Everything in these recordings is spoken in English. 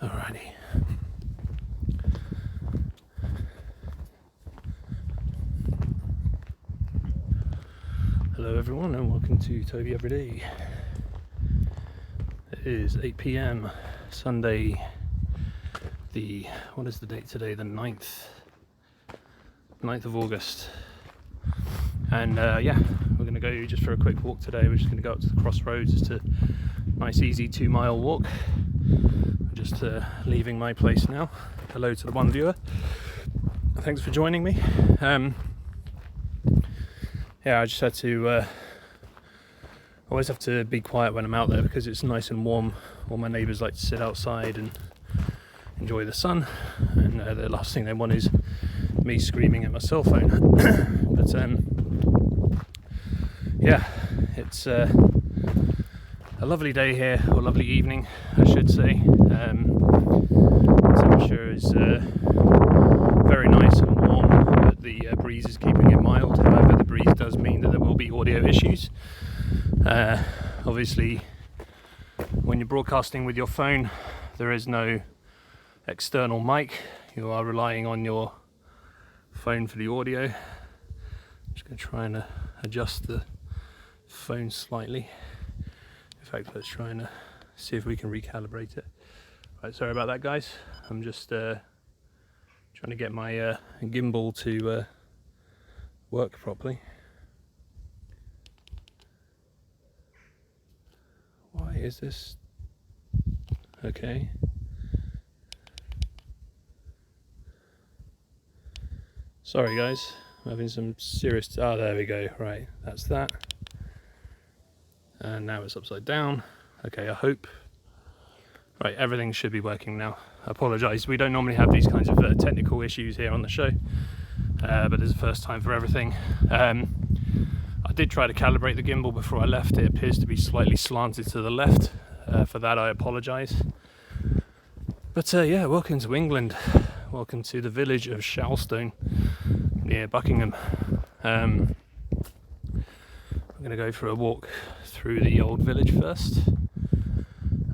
Alrighty. Hello everyone and welcome to Toby Everyday. It is 8 PM Sunday, what is the date today? The 9th of August. And we're going to go just for a quick walk today. We're just going to go up to the crossroads. It's a nice easy 2-mile walk. I'm just leaving my place now. Hello to the one viewer. Thanks for joining me. I just had to always have to be quiet when I'm out there because it's nice and warm. All my neighbours like to sit outside and enjoy the sun, and the last thing they want is me screaming at my cell phone. But it's a lovely day here, or lovely evening I should say. The temperature is very nice and warm, but the breeze is keeping it mild. However, the breeze does mean that there will be audio issues. Obviously, when you're broadcasting with your phone, there is no external mic. You are relying on your phone for the audio. I'm just going to try and adjust the phone slightly. In fact, let's try and see if we can recalibrate it. Right, sorry about that, guys. I'm just trying to get my gimbal to work properly. Why is this? Okay. Sorry guys, I'm having some serious... there we go, right, that's that. And now it's upside down. Okay, I hope. Right, everything should be working now. I apologise, we don't normally have these kinds of technical issues here on the show, but it's the first time for everything. I did try to calibrate the gimbal before I left. It appears to be slightly slanted to the left. For that I apologise. But welcome to England. Welcome to the village of Shalstone near Buckingham. I'm going to go for a walk through the old village first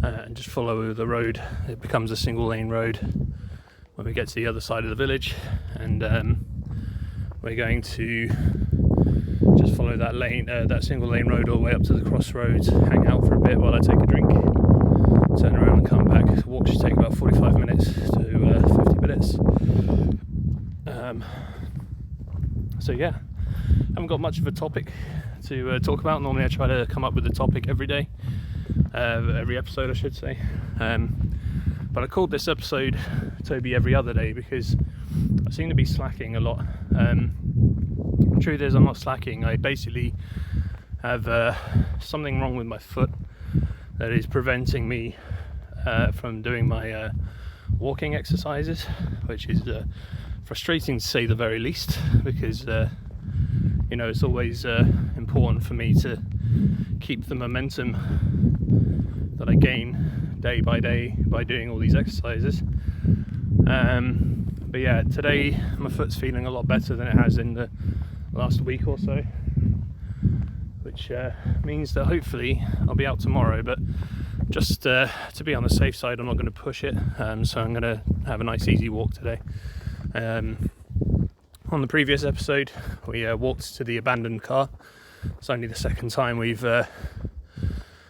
and just follow the road. It becomes a single lane road when we get to the other side of the village, and we're going to just follow that lane, that single lane road all the way up to the crossroads, hang out for a bit while I take a drink, turn around and come back. The walk should take about 45 minutes to 50 minutes. Haven't got much of a topic to talk about. Normally I try to come up with a topic every day, every episode I should say. But I called this episode Toby Every Other Day because I seem to be slacking a lot. The truth is I'm not slacking. I basically have something wrong with my foot that is preventing me from doing my walking exercises, which is frustrating to say the very least, because it's always important for me to keep the momentum that I gain day by day by doing all these exercises. Today my foot's feeling a lot better than it has in the last week or so, which means that hopefully I'll be out tomorrow, but just to be on the safe side I'm not going to push it, so I'm going to have a nice easy walk today. On the previous episode we walked to the abandoned car. It's only the second time we've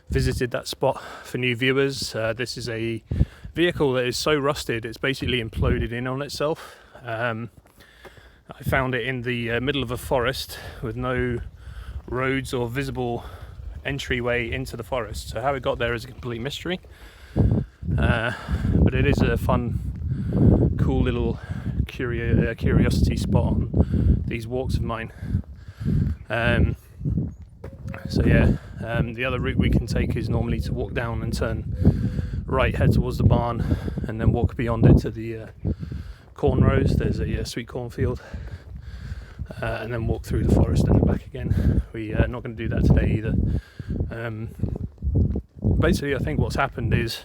visited that spot. For new viewers, this is a vehicle that is so rusted it's basically imploded in on itself. I found it in the middle of a forest with no roads or visible entryway into the forest, so how it got there is a complete mystery, but it is a fun, cool little curiosity spot on these walks of mine. The other route we can take is normally to walk down and turn right, head towards the barn, and then walk beyond it to the corn rows. There's a sweet corn field, and then walk through the forest and then back again. We are not going to do that today either. Basically, I think what's happened is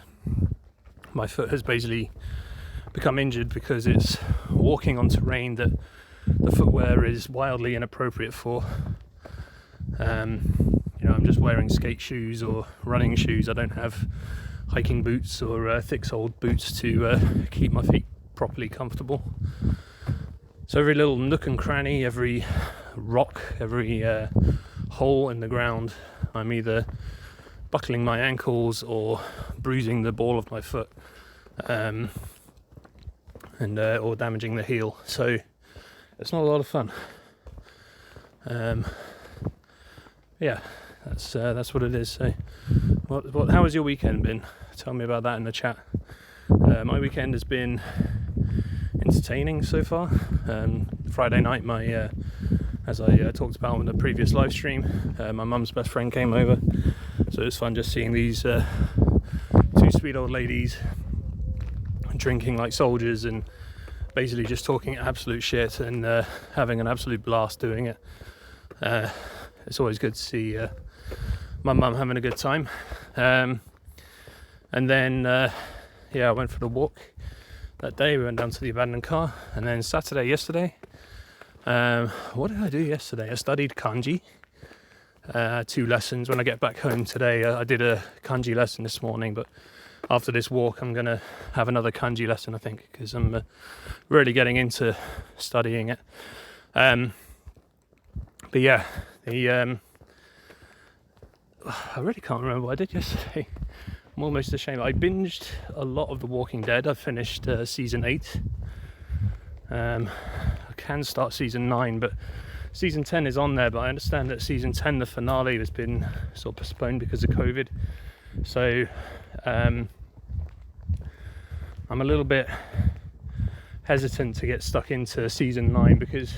my foot has basically become injured because it's walking on terrain that the footwear is wildly inappropriate for. I'm just wearing skate shoes or running shoes. I don't have hiking boots or thick-soled boots to keep my feet properly comfortable. So every little nook and cranny, every rock, every hole in the ground, I'm either buckling my ankles or bruising the ball of my foot, and or damaging the heel. So it's not a lot of fun. Yeah, that's what it is. So, how has your weekend been? Tell me about that in the chat. My weekend has been entertaining so far. Friday night, as I talked about in the previous live stream, my mum's best friend came over, so it was fun just seeing these two sweet old ladies drinking like soldiers and basically just talking absolute shit and having an absolute blast doing it. It's always good to see my mum having a good time. And then I went for the walk that day. We went down to the abandoned car, and then yesterday, what did I do yesterday? I studied kanji, 2 lessons. When I get back home today, I did a kanji lesson this morning, but after this walk I'm going to have another kanji lesson, I think, because I'm really getting into studying it. But yeah, I really can't remember what I did yesterday. I'm almost ashamed. I binged a lot of The Walking Dead. I finished season 8. I can start season 9, but season 10 is on there. But I understand that season 10, the finale, has been sort of postponed because of COVID. So I'm a little bit hesitant to get stuck into season 9 because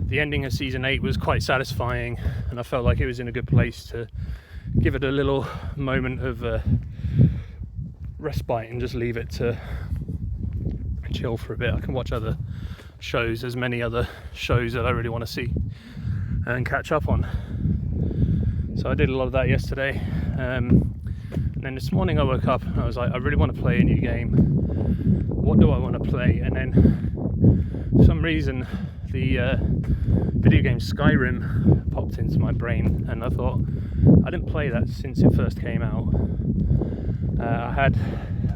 the ending of season 8 was quite satisfying, and I felt like it was in a good place to give it a little moment of respite and just leave it to chill for a bit. I can watch other shows. There's many other shows that I really want to see and catch up on. So I did a lot of that yesterday. And then this morning I woke up and I was like, I really want to play a new game. What do I want to play? And then for some reason the video game Skyrim popped into my brain, and I thought, I didn't play that since it first came out. I had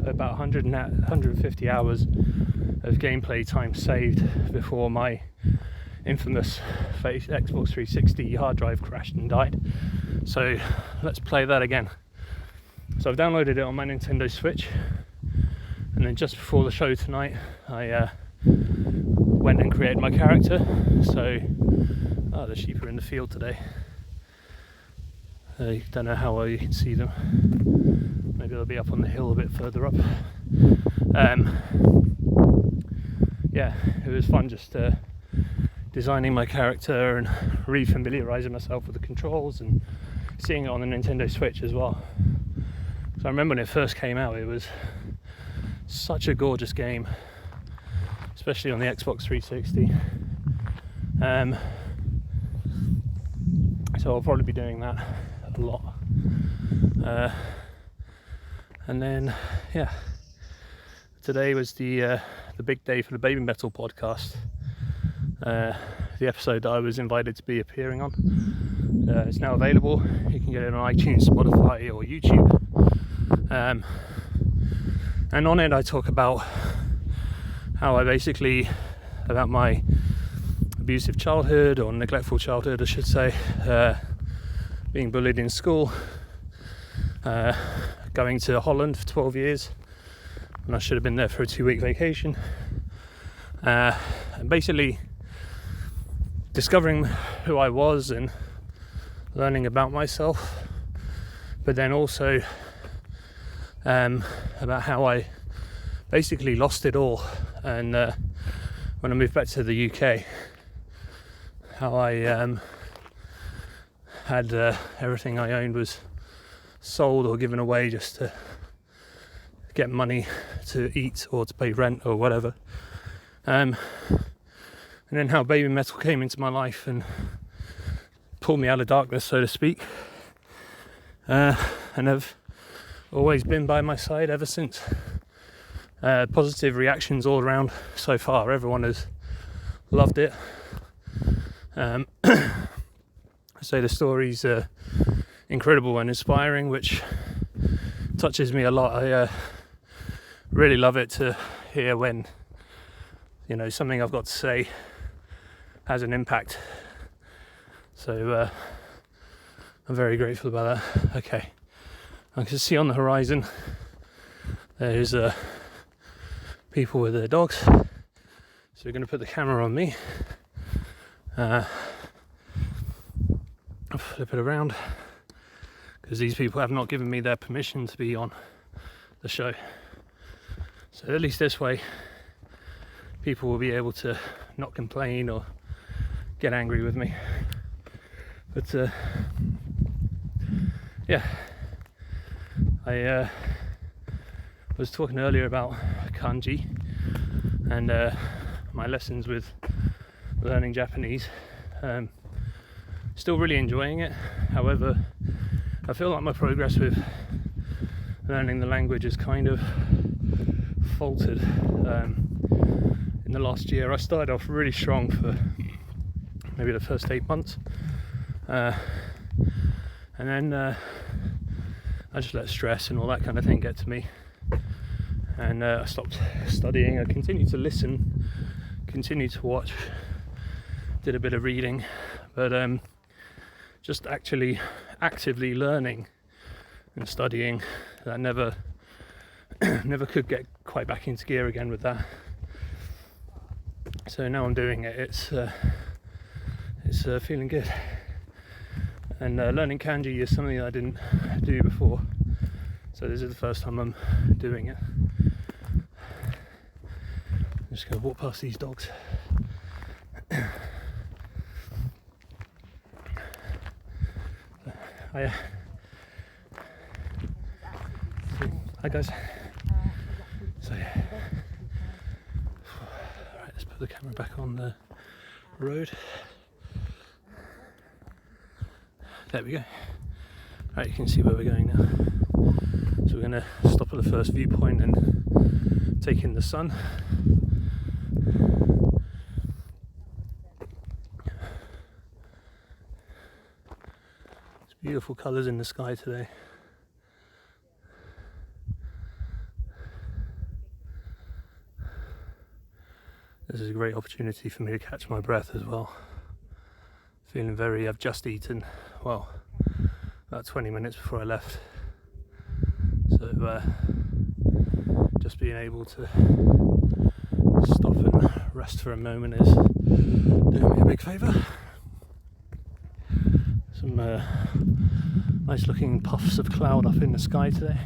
about 150 hours of gameplay time saved before my infamous Xbox 360 hard drive crashed and died. So let's play that again. So I've downloaded it on my Nintendo Switch, and then just before the show tonight I went and created my character. So the sheep are in the field today. I don't know how well you can see them. Maybe they'll be up on the hill a bit further up. It was fun just designing my character and re-familiarising myself with the controls and seeing it on the Nintendo Switch as well. So I remember when it first came out, it was such a gorgeous game, especially on the Xbox 360. So I'll probably be doing that a lot. And then today was the big day for the Baby Metal podcast. The episode that I was invited to be appearing on. It's now available. You can get it on iTunes, Spotify or YouTube. And on it I talk about how about my abusive childhood, or neglectful childhood I should say, being bullied in school, going to Holland for 12 years when I should have been there for a 2-week vacation, and basically discovering who I was and learning about myself, but then also about how I basically lost it all, and when I moved back to the UK, how I had everything I owned was sold or given away just to get money to eat or to pay rent or whatever. And then how Baby Metal came into my life and pulled me out of darkness, so to speak, and have always been by my side ever since. Positive reactions all around so far. Everyone has loved it. So the story's incredible and inspiring, which touches me a lot. I really love it to hear when, you know, something I've got to say has an impact. So I'm very grateful about that. Okay, I can see on the horizon there's people with their dogs. So we're going to put the camera on me. Flip it around, because these people have not given me their permission to be on the show. So at least this way people will be able to not complain or get angry with me. But yeah, I was talking earlier about kanji and my lessons with learning Japanese. Still really enjoying it. However, I feel like my progress with learning the language is kind of faltered. In the last year, I started off really strong for maybe the first 8 months, and then I just let stress and all that kind of thing get to me, and I stopped studying. I continued to listen, continued to watch, did a bit of reading, but just actually actively learning and studying, that never could get quite back into gear again with that. So now I'm doing it. It's feeling good. And learning kanji is something I didn't do before, so this is the first time I'm doing it. I'm just going to walk past these dogs. Hi guys. So yeah. Alright, let's put the camera back on the road. There we go. Alright, you can see where we're going now. So we're going to stop at the first viewpoint and take in the sun. Beautiful colours in the sky today. This is a great opportunity for me to catch my breath as well. Feeling I've just eaten, well, about 20 minutes before I left. So just being able to stop and rest for a moment is doing me a big favour. Some nice looking puffs of cloud up in the sky today.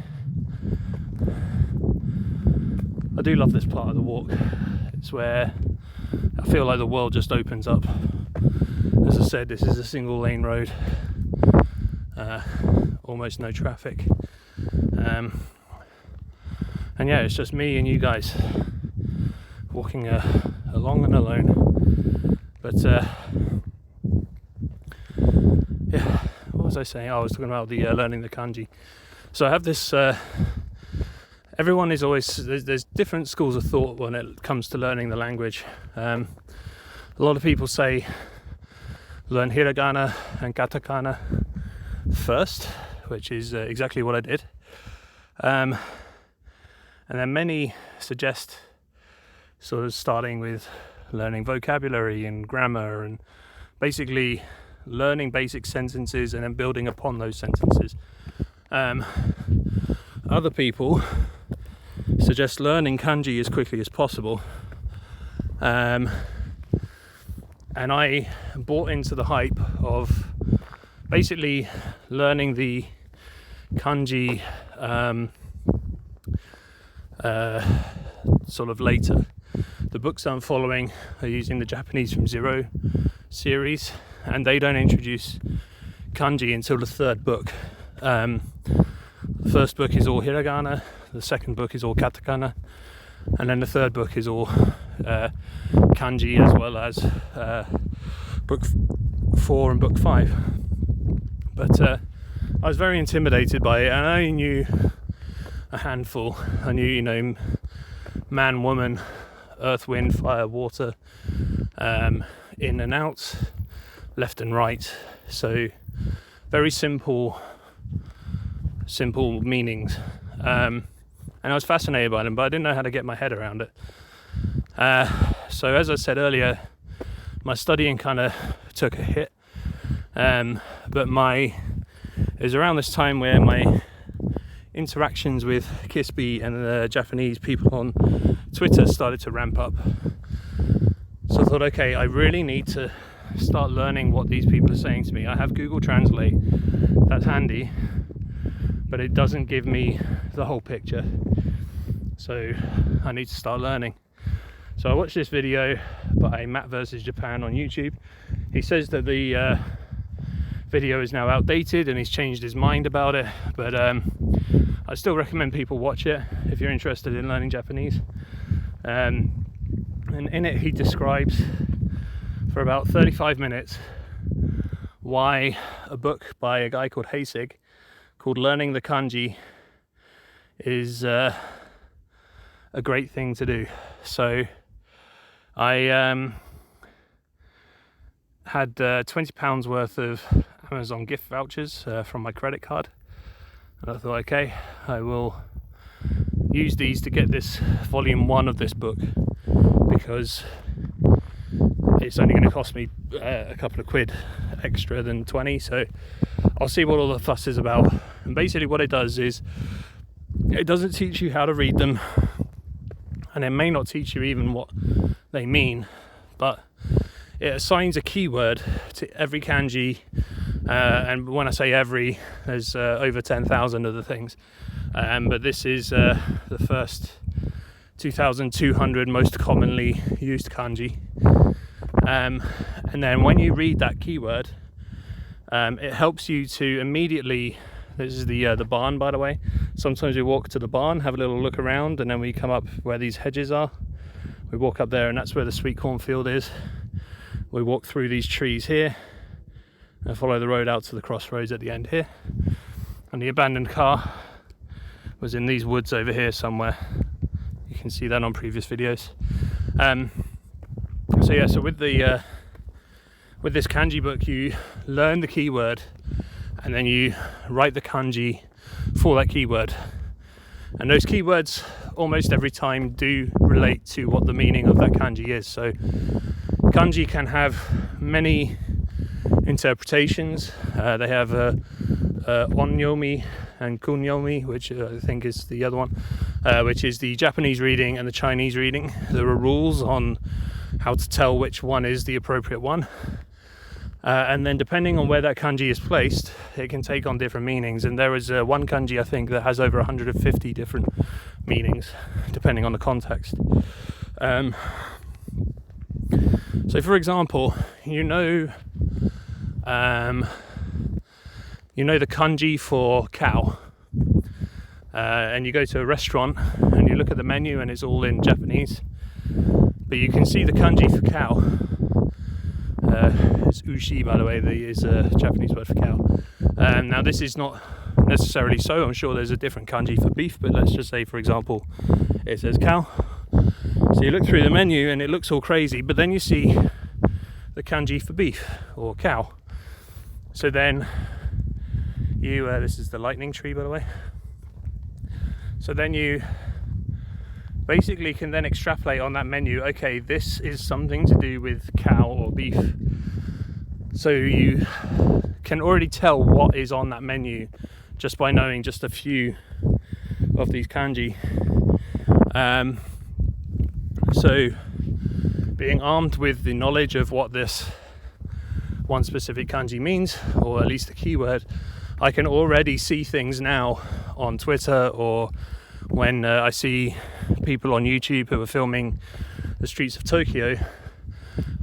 I do love this part of the walk. It's where I feel like the world just opens up. As I said, this is a single lane road, almost no traffic, and yeah, it's just me and you guys walking along and alone. But yeah, what was I saying? I was talking about the learning the kanji. So I have this. Everyone is always there's different schools of thought when it comes to learning the language. A lot of people say learn hiragana and katakana first, which is exactly what I did. And then many suggest sort of starting with learning vocabulary and grammar and basically learning basic sentences and then building upon those sentences. Other people suggest learning kanji as quickly as possible. And I bought into the hype of basically learning the kanji sort of later. The books I'm following are using the Japanese from Zero series, and they don't introduce kanji until the third book. The first book is all hiragana, the second book is all katakana, and then the third book is all kanji, as well as book 4 and book 5. But I was very intimidated by it, and I only knew a handful. I knew, man, woman, earth, wind, fire, water, in and out, left and right. So very simple meanings. and I was fascinated by them, but I didn't know how to get my head around it. So as I said earlier, my studying kind of took a hit, but it was around this time where my interactions with Kisby and the Japanese people on Twitter started to ramp up. So I thought, okay, I really need to start learning what these people are saying to me. I have Google Translate, that's handy, but it doesn't give me the whole picture. So I need to start learning. So I watched this video by Matt vs Japan on YouTube. He says that the video is now outdated and he's changed his mind about it, but I still recommend people watch it if you're interested in learning Japanese. And in it he describes for about 35 minutes why a book by a guy called Heisig called Learning the Kanji is a great thing to do. So I had £20 worth of Amazon gift vouchers from my credit card, and I thought, okay, I will use these to get this volume 1 of this book, because it's only going to cost me a couple of quid extra than 20, so I'll see what all the fuss is about. And basically what it does is it doesn't teach you how to read them, and it may not teach you even what they mean, but it assigns a keyword to every kanji, and when I say every, there's over 10,000 of the things, but this is the first 2,200 most commonly used kanji, and then when you read that keyword, it helps you to immediately, this is the barn, by the way. Sometimes we walk to the barn, have a little look around, and then we come up where these hedges are. We walk up there, and that's where the sweet corn field is. We walk through these trees here and follow the road out to the crossroads at the end here. And the abandoned car was in these woods over here somewhere. You can see that on previous videos. So yeah, so with this kanji book, you learn the keyword and then you write the kanji for that keyword. And those keywords almost every time do relate to what the meaning of that kanji is. So kanji can have many interpretations. They have onyomi and kunyomi, which I think is the other one, which is the Japanese reading and the Chinese reading. There are rules on how to tell which one is the appropriate one. And then depending on where that kanji is placed, it can take on different meanings. And there is one kanji, I think, that has over 150 different meanings, depending on the context. So for example, you know the kanji for cow, and you go to a restaurant and you look at the menu and it's all in Japanese, but you can see the kanji for cow. It's ushi, by the way, is a Japanese word for cow. Now this is not necessarily so. I'm sure there's a different kanji for beef, but let's just say, for example, it says cow. So you look through the menu and it looks all crazy, but then you see the kanji for beef or cow. So then you, this is the lightning tree, by the way. So then you basically can then extrapolate on that menu, okay, this is something to do with cow or beef. So you can already tell what is on that menu just by knowing just a few of these kanji. So being armed with the knowledge of what this one specific kanji means, or at least the keyword, I can already see things now on Twitter, or when I see people on YouTube who are filming the streets of Tokyo,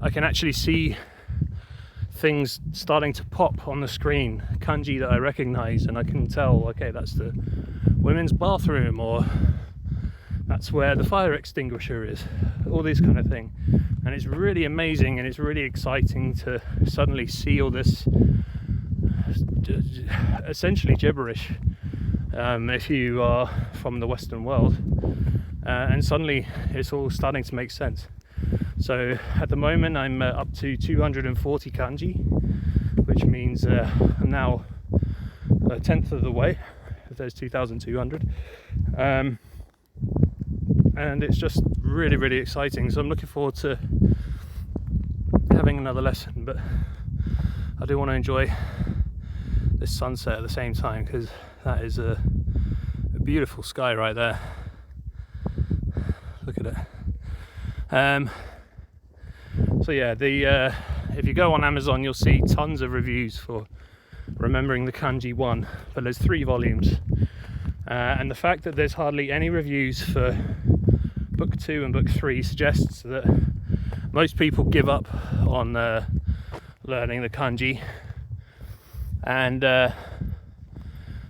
I can actually see things starting to pop on the screen, kanji that I recognize, and I can tell, okay, that's the women's bathroom, or that's where the fire extinguisher is, all this kind of thing. And it's really amazing, and it's really exciting to suddenly see all this essentially gibberish if you are from the Western world, and suddenly it's all starting to make sense. So at the moment I'm up to 240 kanji, which means I'm now a tenth of the way if there's 2,200. And it's just really, really exciting. So I'm looking forward to having another lesson, but I do want to enjoy this sunset at the same time, because that is a beautiful sky right there. Look at it. So yeah, if you go on Amazon, you'll see tons of reviews for Remembering the Kanji 1, but there's 3 volumes. And the fact that there's hardly any reviews for book 2 and book 3 suggests that most people give up on learning the kanji and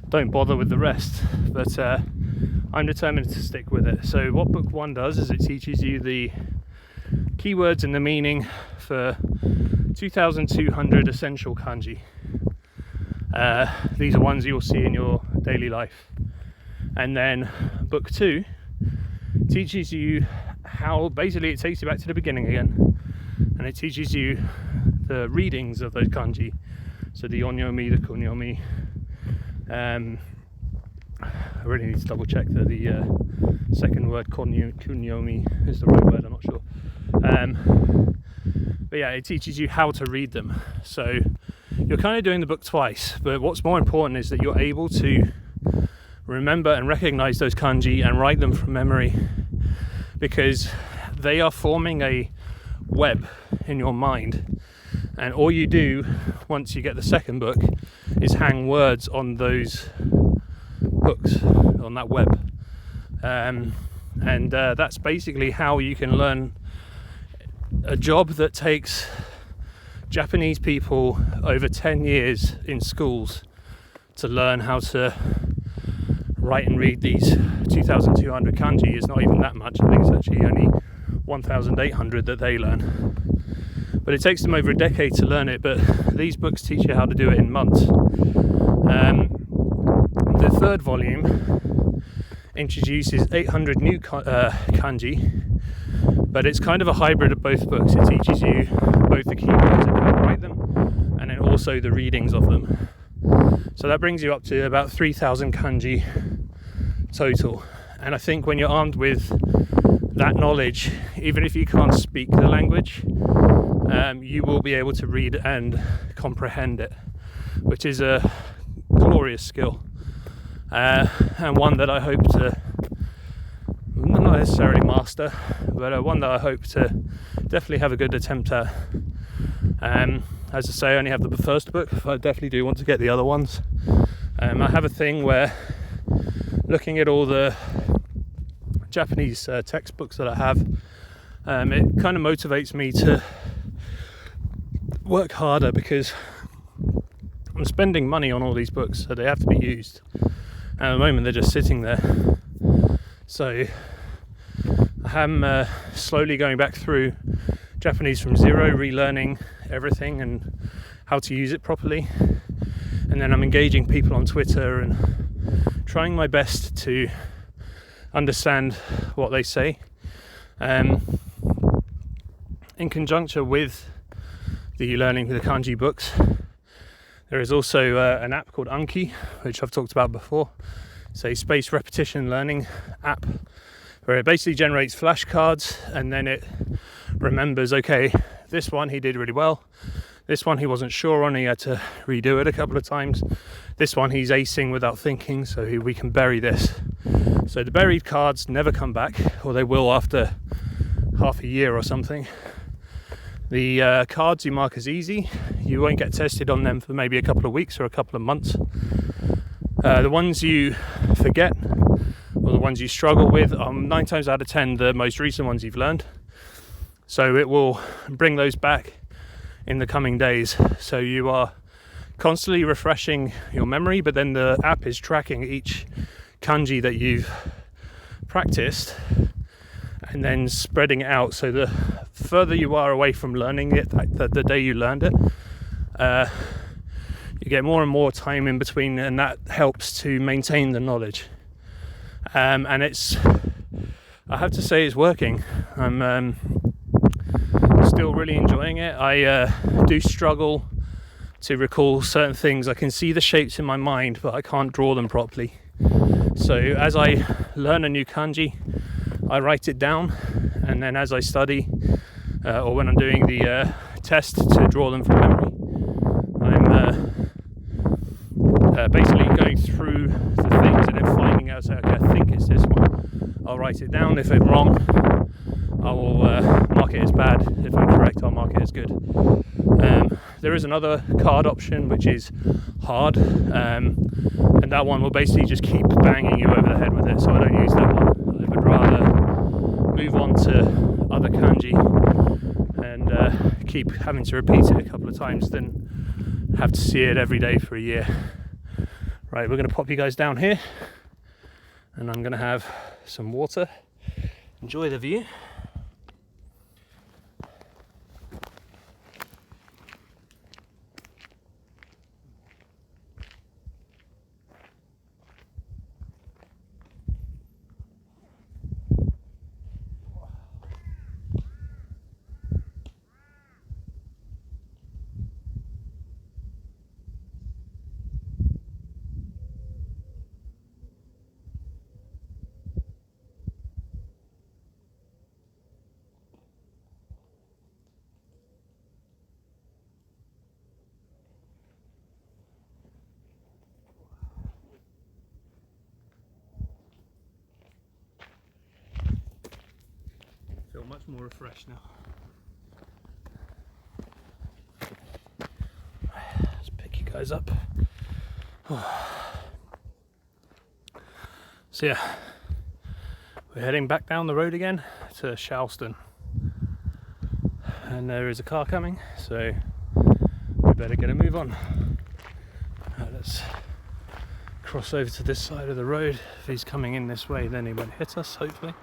don't bother with the rest. But I'm determined to stick with it. So what book 1 does is it teaches you the keywords and the meaning for 2,200 essential kanji. These are ones you'll see in your daily life. And then book 2 teaches you how, basically it takes you back to the beginning again, and it teaches you the readings of those kanji. So the onyomi, the kunyomi. I really need to double check that the second word, kunyomi, is the right word, I'm not sure. But yeah, it teaches you how to read them. So you're kind of doing the book twice, but what's more important is that you're able to remember and recognize those kanji and write them from memory, because they are forming a web in your mind, and all you do once you get the second book is hang words on those books, on that web, and that's basically how you can learn a job that takes Japanese people over 10 years in schools to learn how to write and read these 2,200 kanji. Is not even that much. I think it's actually only 1,800 that they learn. But it takes them over a decade to learn it, but these books teach you how to do it in months. The third volume introduces 800 new kanji, but it's kind of a hybrid of both books. It teaches you both the keywords and how to write them, and then also the readings of them. So that brings you up to about 3,000 kanji total. And I think when you're armed with that knowledge, even if you can't speak the language, you will be able to read and comprehend it, which is a glorious skill, and one that I hope to not necessarily master, but one that I hope to definitely have a good attempt at. As I say, I only have the first book, but I definitely do want to get the other ones. I have a thing where, looking at all the Japanese textbooks that I have, it kind of motivates me to work harder, because I'm spending money on all these books, so they have to be used. And at the moment they're just sitting there. So I am slowly going back through Japanese from zero, relearning everything and how to use it properly. And then I'm engaging people on Twitter and trying my best to understand what they say. In conjunction with the learning the kanji books, there is also an app called Anki, which I've talked about before. It's a spaced repetition learning app where it basically generates flashcards, and then it remembers, okay, this one he did really well, this one he wasn't sure on, he had to redo it a couple of times, this one he's acing without thinking, so we can bury this. So the buried cards never come back, or they will after half a year or something. The cards you mark as easy, you won't get tested on them for maybe a couple of weeks or a couple of months. The ones you forget, or the ones you struggle with, are 9 times out of 10 the most recent ones you've learned. So it will bring those back in the coming days. So you are constantly refreshing your memory, but then the app is tracking each kanji that you've practiced and then spreading it out. So the further you are away from learning it, the day you learned it, you get more and more time in between, and that helps to maintain the knowledge. And it's, I have to say, it's working. I'm still really enjoying it. I do struggle to recall certain things. I can see the shapes in my mind, but I can't draw them properly. So as I learn a new kanji, I write it down, and then as I study, or when I'm doing the test to draw them from memory, I'm basically going through the things and then finding out, okay, I think it's this one. I'll write it down. If I'm wrong, I will mark it as bad. If I'm correct, I'll mark it as good. There is another card option which is hard, and that one will basically just keep banging you over the head with it, so I don't use that one. I would rather move on to other kanji and keep having to repeat it a couple of times than have to see it every day for a year. Right, we're going to pop you guys down here, and I'm going to have some water. Enjoy the view. Feel much more refreshed now. Let's pick you guys up. So yeah, we're heading back down the road again to Charleston, and there is a car coming, so we better get a move on. Right, let's cross over to this side of the road. If he's coming in this way, then he won't hit us, hopefully.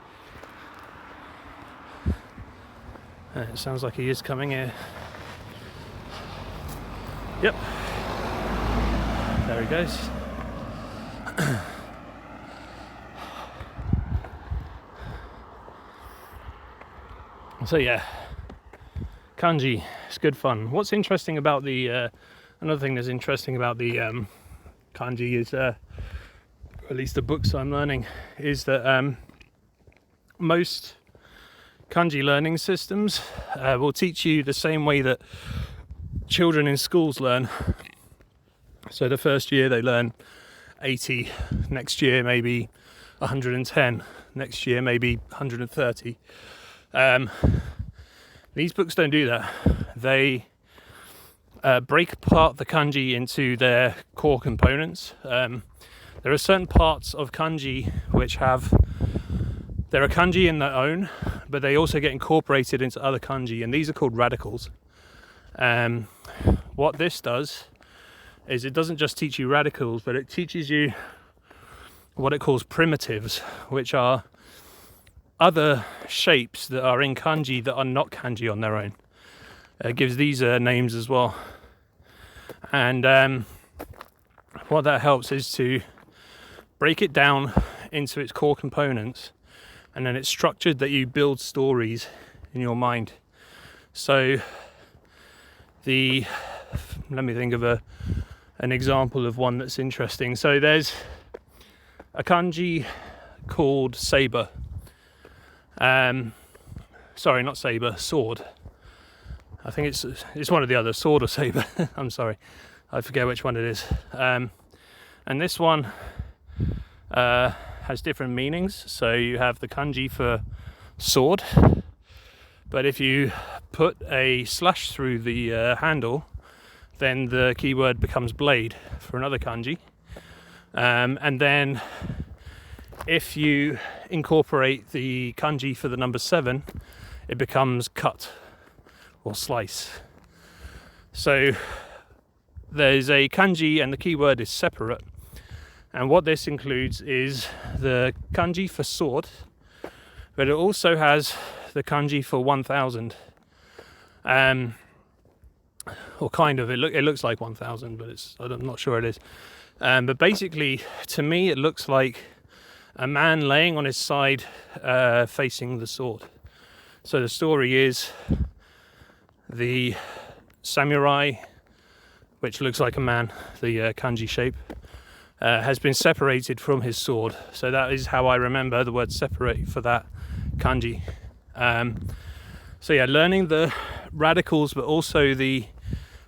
It sounds like he is coming here. Yep. There he goes. So yeah, kanji, it's good fun. What's interesting about the, another thing that's interesting about the kanji is, or at least the books I'm learning, is that most kanji learning systems will teach you the same way that children in schools learn. So the first year they learn 80, next year maybe 110, next year maybe 130. These books don't do that. They break apart the kanji into their core components. There are certain parts of kanji which they're a kanji in their own, but they also get incorporated into other kanji, and these are called radicals. What this does is it doesn't just teach you radicals, but it teaches you what it calls primitives, which are other shapes that are in kanji that are not kanji on their own. It gives these names as well. And what that helps is to break it down into its core components, and then it's structured that you build stories in your mind. So let me think of an example of one that's interesting. So there's a kanji called saber. Sorry, not saber, sword. I think it's one of the others, sword or saber. I'm sorry, I forget which one it is. And this one has different meanings. So you have the kanji for sword, but if you put a slash through the handle, then the keyword becomes blade for another kanji. And then if you incorporate the kanji for the number 7, it becomes cut or slice. So there's a kanji and the keyword is separate. And what this includes is the kanji for sword, but it also has the kanji for 1000. Or kind of, it looks like 1000, but I'm not sure it is. But basically, to me, it looks like a man laying on his side facing the sword. So the story is the samurai, which looks like a man, the kanji shape, has been separated from his sword. So that is how I remember the word separate for that kanji. So yeah, learning the radicals but also the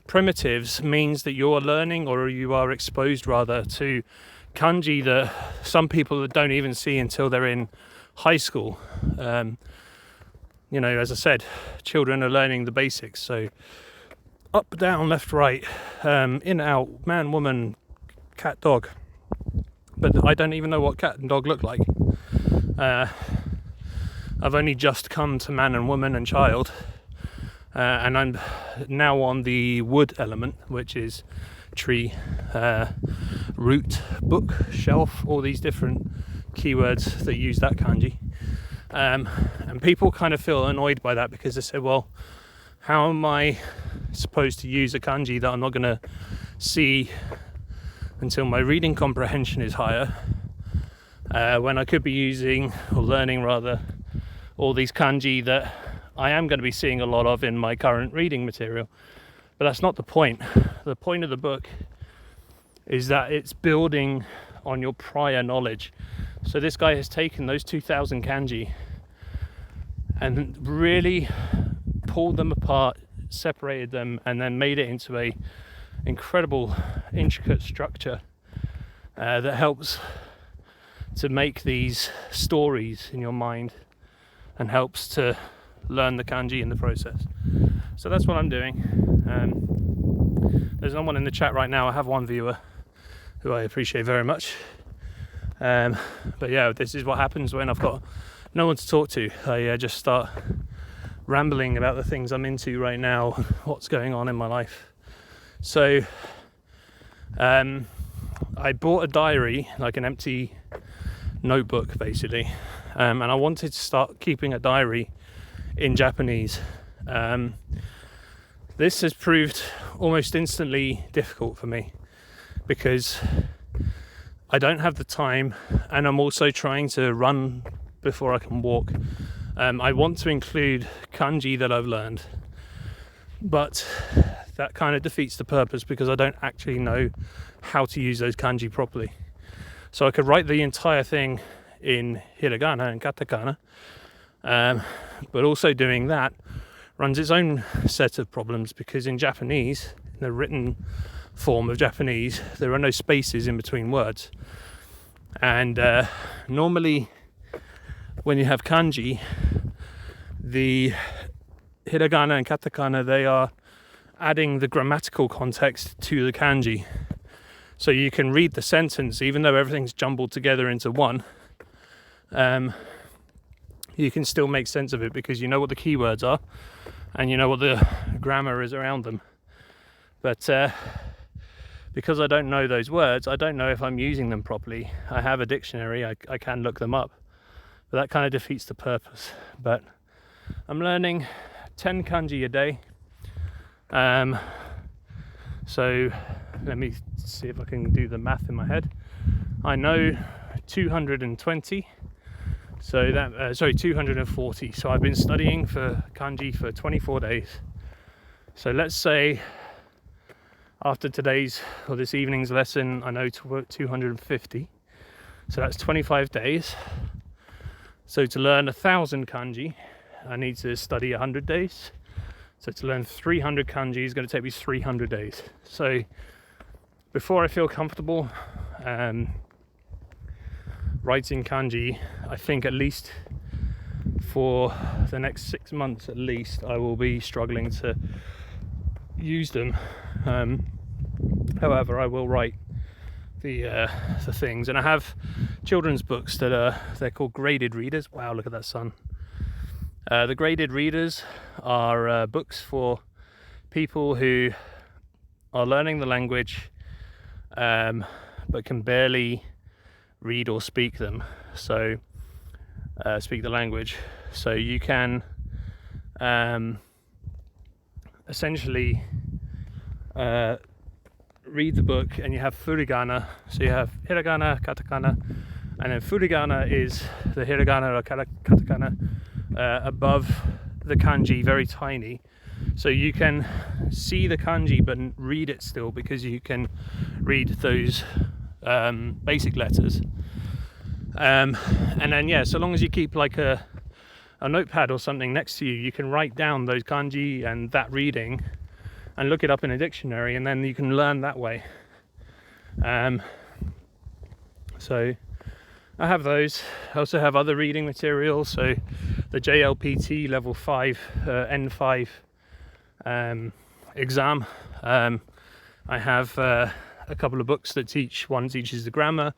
primitives means that you're learning, or you are exposed rather, to kanji that some people don't even see until they're in high school. As I said, children are learning the basics, so up, down, left, right, in, out, man, woman, cat, dog. But I don't even know what cat and dog look like. I've only just come to man and woman and child, and I'm now on the wood element, which is tree, root, book, shelf, all these different keywords that use that kanji. And people kind of feel annoyed by that because they say, well, how am I supposed to use a kanji that I'm not going to see until my reading comprehension is higher, when I could be using, or learning rather, all these kanji that I am going to be seeing a lot of in my current reading material. But that's not the point. The point of the book is that it's building on your prior knowledge. So this guy has taken those 2,000 kanji and really pulled them apart, separated them, and then made it into a incredible, intricate structure that helps to make these stories in your mind and helps to learn the kanji in the process. So that's what I'm doing. There's no one in the chat right now. I have one viewer who I appreciate very much. But yeah, this is what happens when I've got no one to talk to. I just start rambling about the things I'm into right now, what's going on in my life. So I bought a diary, like an empty notebook basically, and I wanted to start keeping a diary in Japanese. This has proved almost instantly difficult for me because I don't have the time, and I'm also trying to run before I can walk. I want to include kanji that I've learned, but that kind of defeats the purpose because I don't actually know how to use those kanji properly. So I could write the entire thing in hiragana and katakana, but also doing that runs its own set of problems because in Japanese, in the written form of Japanese, there are no spaces in between words. And normally when you have kanji, the hiragana and katakana, they are adding the grammatical context to the kanji. So you can read the sentence, even though everything's jumbled together into one, you can still make sense of it because you know what the keywords are and you know what the grammar is around them. But because I don't know those words, I don't know if I'm using them properly. I have a dictionary, I can look them up, but that kind of defeats the purpose. But I'm learning 10 kanji a day. So let me see if I can do the math in my head. I know 220, so that 240. So I've been studying for kanji for 24 days. So let's say after today's or this evening's lesson, I know 250. So that's 25 days. So to learn 1,000 kanji, I need to study 100 days. So to learn 300 kanji is going to take me 300 days. So before I feel comfortable writing kanji, I think at least for the next 6 months at least, I will be struggling to use them. However, I will write the things, and I have children's books that they're called graded readers. Wow, look at that sun. The graded readers are books for people who are learning the language but can barely read or speak them. So speak the language. So you can essentially read the book, and you have furigana. So you have hiragana, katakana, and then furigana is the hiragana or katakana above the kanji, very tiny. So you can see the kanji but read it still because you can read those basic letters. And then, yeah, so long as you keep like a notepad or something next to you, you can write down those kanji and that reading and look it up in a dictionary, and then you can learn that way. So I have those. I also have other reading materials, so the JLPT level 5 N5 exam. I have a couple of books that teach. One teaches the grammar,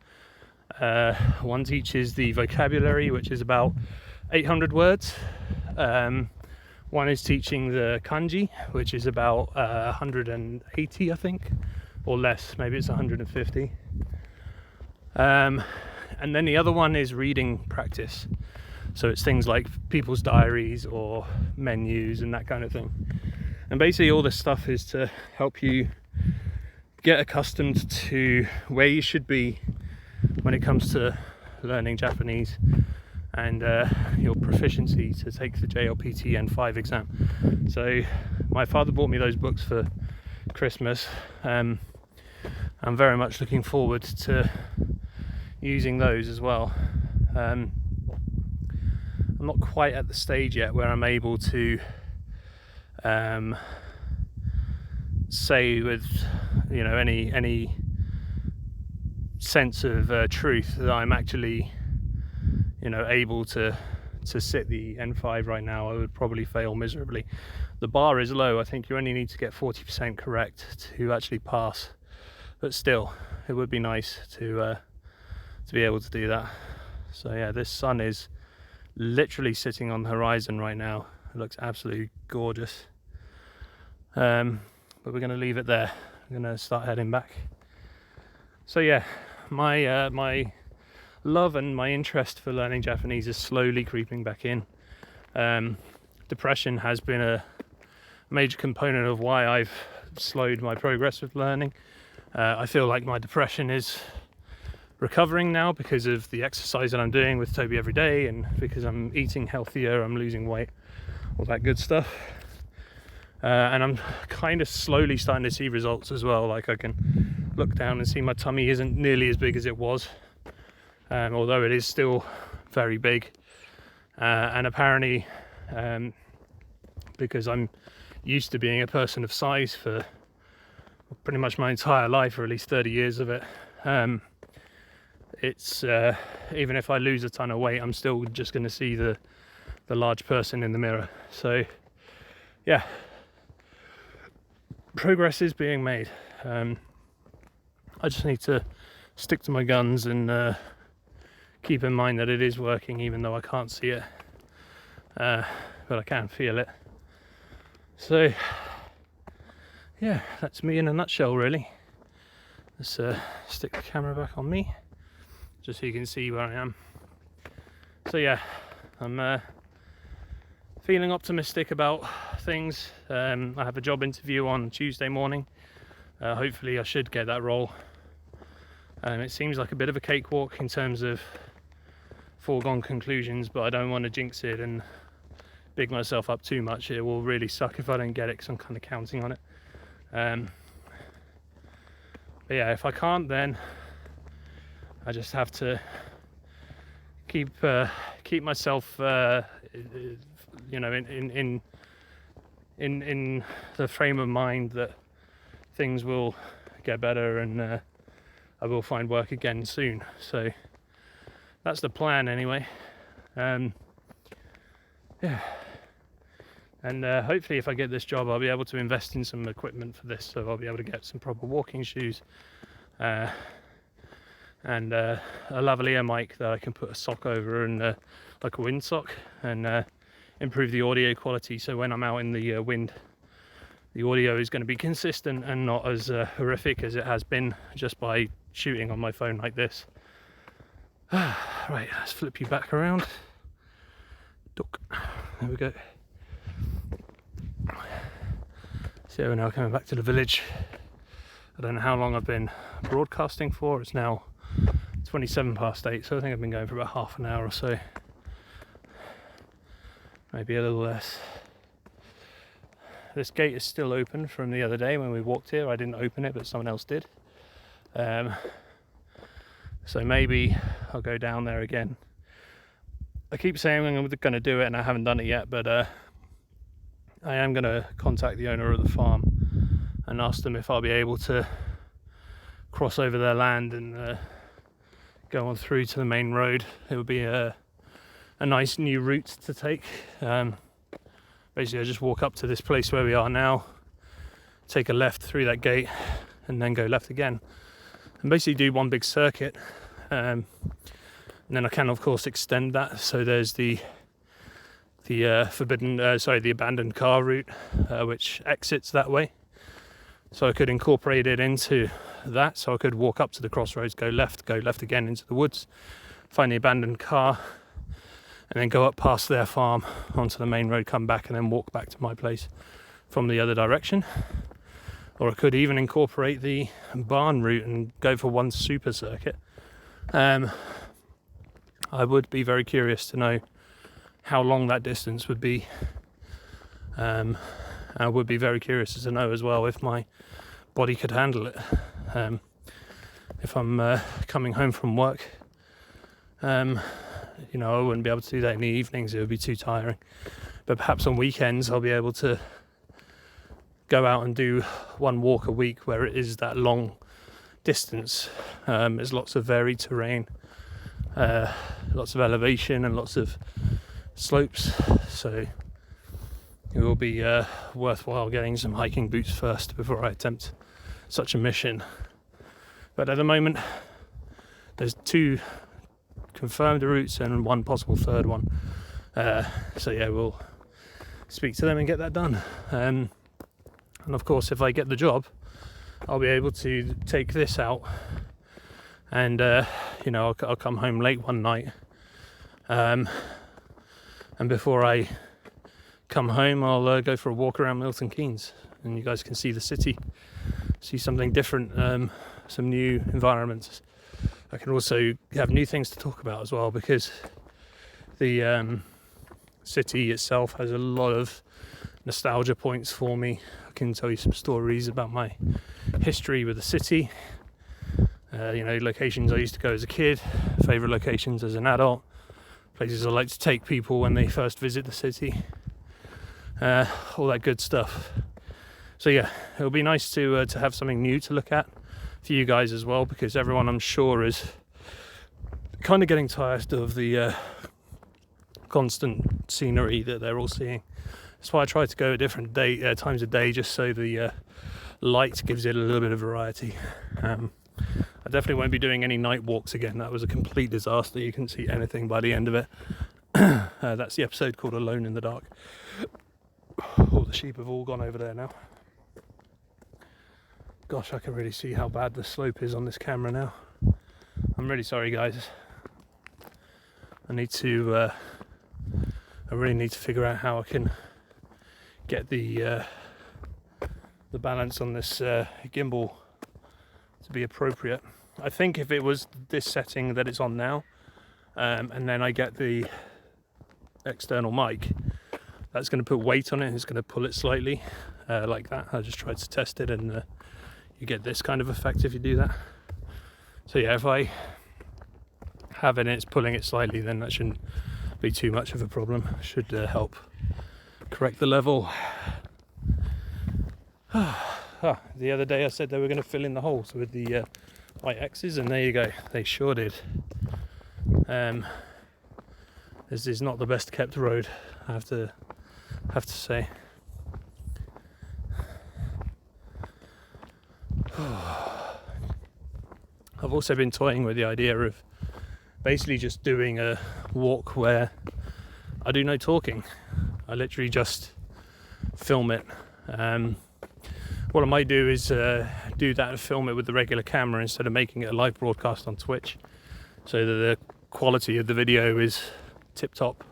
one teaches the vocabulary, which is about 800 words. One is teaching the kanji, which is about 180, I think, or less, maybe it's 150. And then the other one is reading practice. So it's things like people's diaries or menus and that kind of thing. And basically all this stuff is to help you get accustomed to where you should be when it comes to learning Japanese and your proficiency to take the JLPT N5 exam. So my father bought me those books for Christmas. I'm very much looking forward to using those as well. I'm not quite at the stage yet where I'm able to say with any sense of truth that I'm actually able to sit the N5 right now. I would probably fail miserably. The bar is low. I think you only need to get 40% correct to actually pass, but still it would be nice to be able to do that. So yeah, this sun is literally sitting on the horizon right now. It looks absolutely gorgeous. But we're going to leave it there. I'm going to start heading back. So yeah, my love and my interest for learning Japanese is slowly creeping back in. Depression has been a major component of why I've slowed my progress with learning. I feel like my depression is recovering now because of the exercise that I'm doing with Toby every day, and because I'm eating healthier, I'm losing weight, all that good stuff. And I'm kind of slowly starting to see results as well. Like I can look down and see my tummy isn't nearly as big as it was, although it is still very big. And apparently, because I'm used to being a person of size for pretty much my entire life, or at least 30 years of it, it's even if I lose a ton of weight, I'm still just going to see the large person in the mirror. So yeah, progress is being made. I just need to stick to my guns and keep in mind that it is working, even though I can't see it, but I can feel it. So yeah, that's me in a nutshell, really. Let's stick the camera back on me, just so you can see where I am. So yeah, I'm feeling optimistic about things. I have a job interview on Tuesday morning. Hopefully I should get that role. It seems like a bit of a cakewalk in terms of foregone conclusions, but I don't want to jinx it and big myself up too much. It will really suck if I don't get it, because I'm kind of counting on it. But yeah, if I can't, then I just have to keep myself in the frame of mind that things will get better, and I will find work again soon. So that's the plan anyway. Yeah, and hopefully if I get this job, I'll be able to invest in some equipment for this, so I'll be able to get some proper walking shoes, and a lavalier mic that I can put a sock over, and like a wind sock, and improve the audio quality, so when I'm out in the wind, the audio is going to be consistent and not as horrific as it has been just by shooting on my phone like this. Right, let's flip you back around. Duck. There we go. So we're now coming back to the village. I don't know how long I've been broadcasting for. It's now 8:27, so I think I've been going for about half an hour or so. Maybe a little less. This gate is still open from the other day when we walked here. I didn't open it, but someone else did. So maybe I'll go down there again. I keep saying I'm going to do it and I haven't done it yet, but I am going to contact the owner of the farm and ask them if I'll be able to cross over their land and go on through to the main road. It would be a nice new route to take. Basically I just walk up to this place where we are now, take a left through that gate and then go left again, and basically do one big circuit. And then I can of course extend that, so there's the abandoned car route which exits that way, so I could incorporate it into that. So I could walk up to the crossroads, go left again into the woods, find the abandoned car, and then go up past their farm onto the main road, come back, and then walk back to my place from the other direction. Or I could even incorporate the barn route and go for one super circuit. I would be very curious to know how long that distance would be. I would be very curious to know as well if my body could handle it. If I'm coming home from work, I wouldn't be able to do that in the evenings, it would be too tiring. But perhaps on weekends I'll be able to go out and do one walk a week where it is that long distance. There's lots of varied terrain, lots of elevation and lots of slopes, so it will be worthwhile getting some hiking boots first before I attempt such a mission. But at the moment there's 2 confirmed routes and one possible third one, so yeah, we'll speak to them and get that done. And of course if I get the job, I'll be able to take this out and I'll come home late one night, and before I come home I'll go for a walk around Milton Keynes and you guys can see the city, see something different, some new environments. I can also have new things to talk about as well, because the city itself has a lot of nostalgia points for me. I can tell you some stories about my history with the city, locations I used to go as a kid, favourite locations as an adult, places I like to take people when they first visit the city, all that good stuff. So yeah, it'll be nice to have something new to look at for you guys as well, because everyone I'm sure is kind of getting tired of the constant scenery that they're all seeing. That's why I try to go at different times of day, just so the light gives it a little bit of variety. I definitely won't be doing any night walks again. That was a complete disaster. You couldn't see anything by the end of it. That's the episode called Alone in the Dark. All the sheep have all gone over there now. Gosh, I can really see how bad the slope is on this camera now. I'm really sorry, guys. I really need to figure out how I can get the balance on this gimbal to be appropriate. I think if it was this setting that it's on now, and then I get the external mic, that's going to put weight on it, it's going to pull it slightly like that. I just tried to test it, and you get this kind of effect if you do that. So yeah, if I have it and it's pulling it slightly, then that shouldn't be too much of a problem. Should help correct the level. The other day I said they were going to fill in the holes with the white X's, and there you go, they sure did. This is not the best kept road, I have to say. I've also been toying with the idea of basically just doing a walk where I do no talking. I literally just film it. What I might do is do that and film it with the regular camera instead of making it a live broadcast on Twitch, so that the quality of the video is tip top.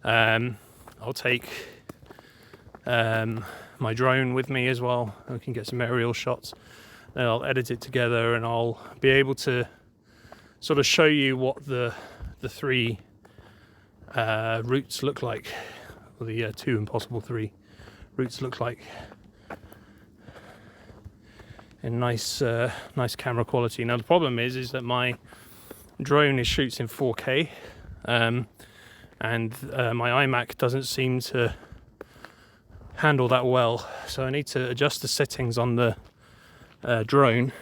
I'll take my drone with me as well. I can get some aerial shots. Then I'll edit it together, and I'll be able to sort of show you what the 3 routes look like, or the 2 and possible 3 routes look like. in nice camera quality. Now the problem is that my drone shoots in 4K, and my iMac doesn't seem to handle that well, so I need to adjust the settings on the drone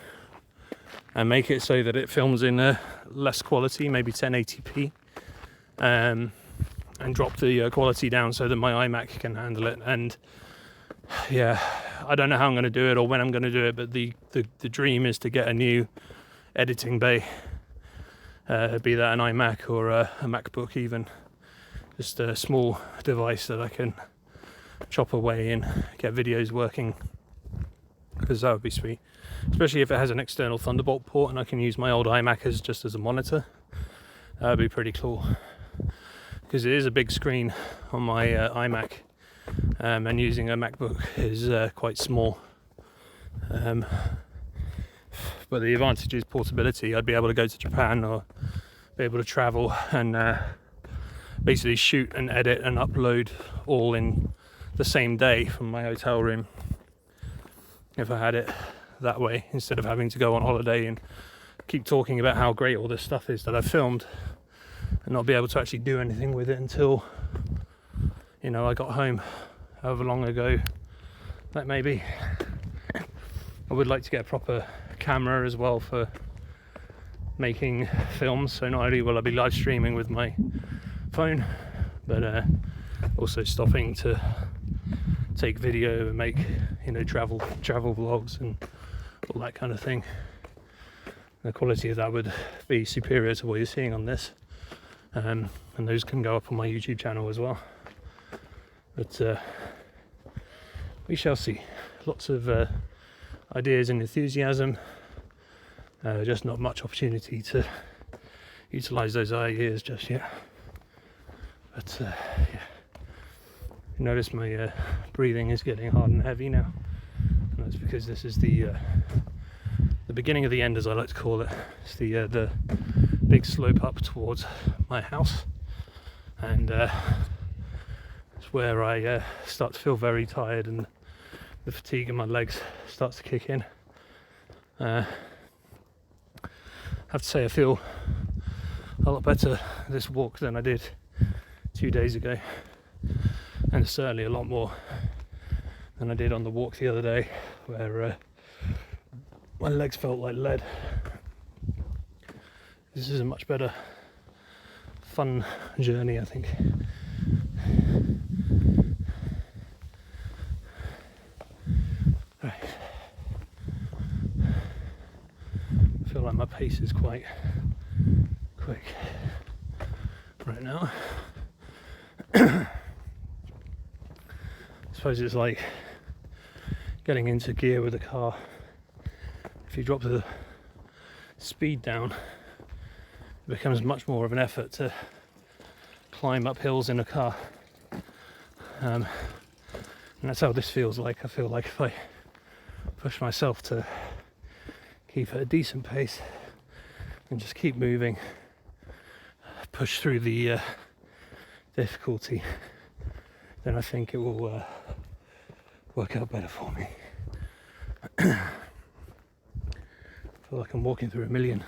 and make it so that it films in less quality, maybe 1080p, and drop the quality down so that my iMac can handle it. And yeah, I don't know how I'm going to do it or when I'm going to do it, but the dream is to get a new editing bay, be that an iMac or a MacBook even, just a small device that I can chop away and get videos working, because that would be sweet, especially if it has an external Thunderbolt port and I can use my old iMac just as a monitor. That would be pretty cool, because it is a big screen on my iMac, and using a MacBook is quite small, but the advantage is portability. I'd be able to go to Japan or be able to travel and basically shoot and edit and upload all in the same day from my hotel room, if I had it that way, instead of having to go on holiday and keep talking about how great all this stuff is that I've filmed and not be able to actually do anything with it until, you know, I got home, however long ago that may be. I would like to get a proper camera as well for making films, so not only will I be live streaming with my phone, but also stopping to take video and make, you know, travel vlogs and all that kind of thing. The quality of that would be superior to what you're seeing on this, and those can go up on my YouTube channel as well. But we shall see. Lots of ideas and enthusiasm, just not much opportunity to utilize those ideas just yet. But yeah, you notice my breathing is getting hard and heavy now, and that's because this is the beginning of the end, as I like to call it. It's the big slope up towards my house, and it's where I start to feel very tired and the fatigue in my legs starts to kick in. I have to say I feel a lot better this walk than I did 2 days ago, and certainly a lot more than I did on the walk the other day, where my legs felt like lead. This is a much better, fun journey, I think. Right. I feel like my pace is quite quick right now. I suppose it's like getting into gear with a car. If you drop the speed down, it becomes much more of an effort to climb up hills in a car, and that's how this feels like. I feel like if I push myself to keep at a decent pace and just keep moving, push through the difficulty, then I think it will work out better for me. I feel like I'm walking through a million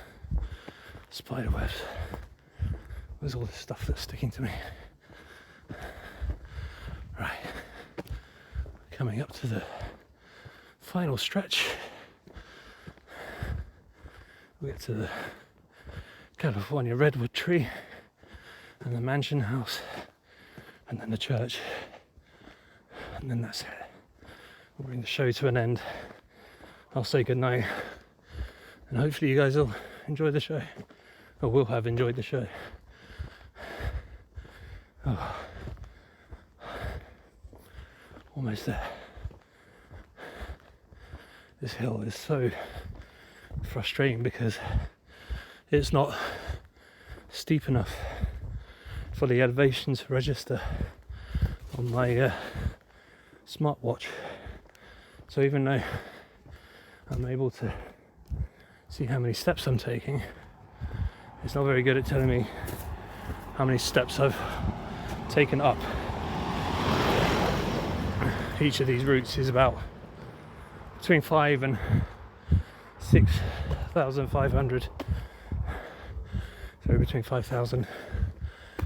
spider webs. There's all this stuff that's sticking to me. Right, coming up to the final stretch. We get to the California redwood tree and the mansion house, and then the church, and then that's it. We'll bring the show to an end. I'll say goodnight, and hopefully you guys will enjoy the show, or will have enjoyed the show. Oh. Almost there. This hill is so frustrating because it's not steep enough for the elevation to register on my smartwatch. So even though I'm able to see how many steps I'm taking, it's not very good at telling me how many steps I've taken up. Each of these routes is about between 5 and 6,500. So between 5,000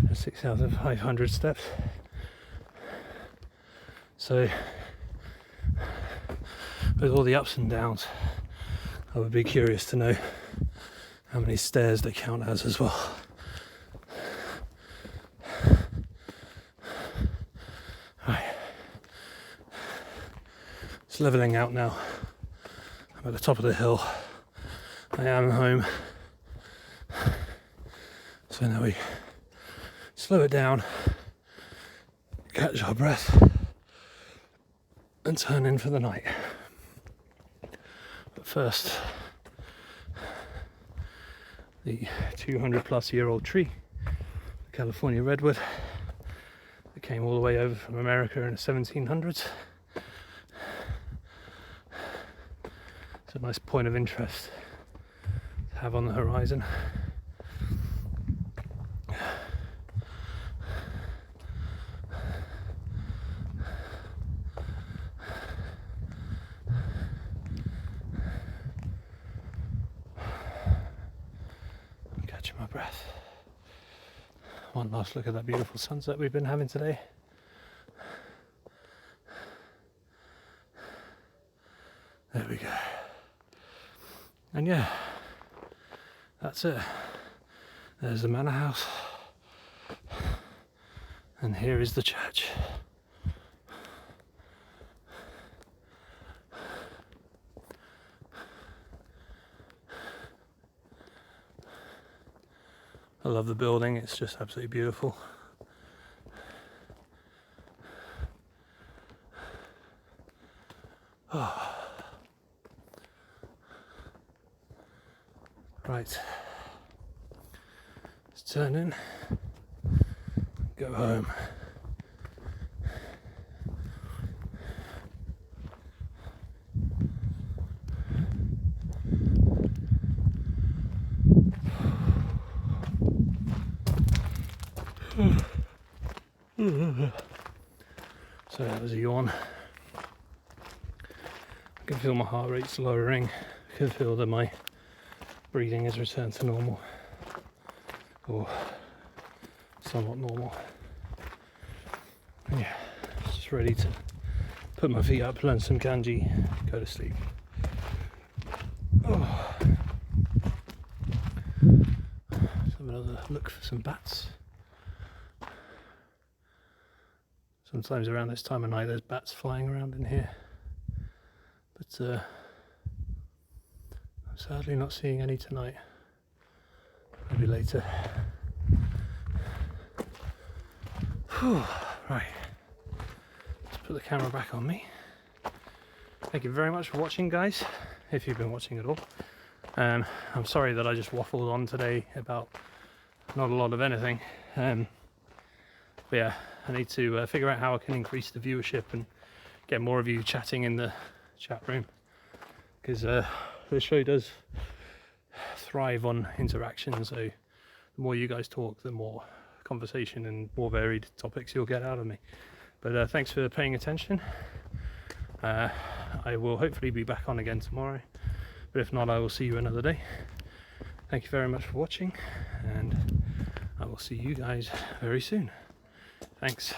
and 6,500 steps. So with all the ups and downs, I would be curious to know how many stairs they count as well. Right. It's levelling out now. I'm at the top of the hill. I am home. So now we slow it down, catch our breath, and turn in for the night. But first, the 200-plus-year-old tree, the California redwood, that came all the way over from America in the 1700s. It's a nice point of interest to have on the horizon. Catching my breath. One last look at that beautiful sunset we've been having today. There we go. And yeah, that's it. There's the manor house. And here is the church. I love the building, it's just absolutely beautiful. Oh. Right, let's turn in, go home. So that was a yawn. I can feel my heart rate's lowering. I can feel that my breathing has returned to normal, or somewhat normal. And yeah, just ready to put my feet up, learn some kanji, go to sleep. Oh. Let's have another look for some bats. Sometimes around this time of night there's bats flying around in here, but I'm sadly not seeing any tonight. Maybe later. Whew. Right, let's put the camera back on me. Thank you very much for watching, guys, if you've been watching at all. I'm sorry that I just waffled on today about not a lot of anything. But yeah, I need to figure out how I can increase the viewership and get more of you chatting in the chat room, because the show does thrive on interaction. So the more you guys talk, the more conversation and more varied topics you'll get out of me. But thanks for paying attention. I will hopefully be back on again tomorrow, but if not, I will see you another day. Thank you very much for watching, and I will see you guys very soon. Thanks.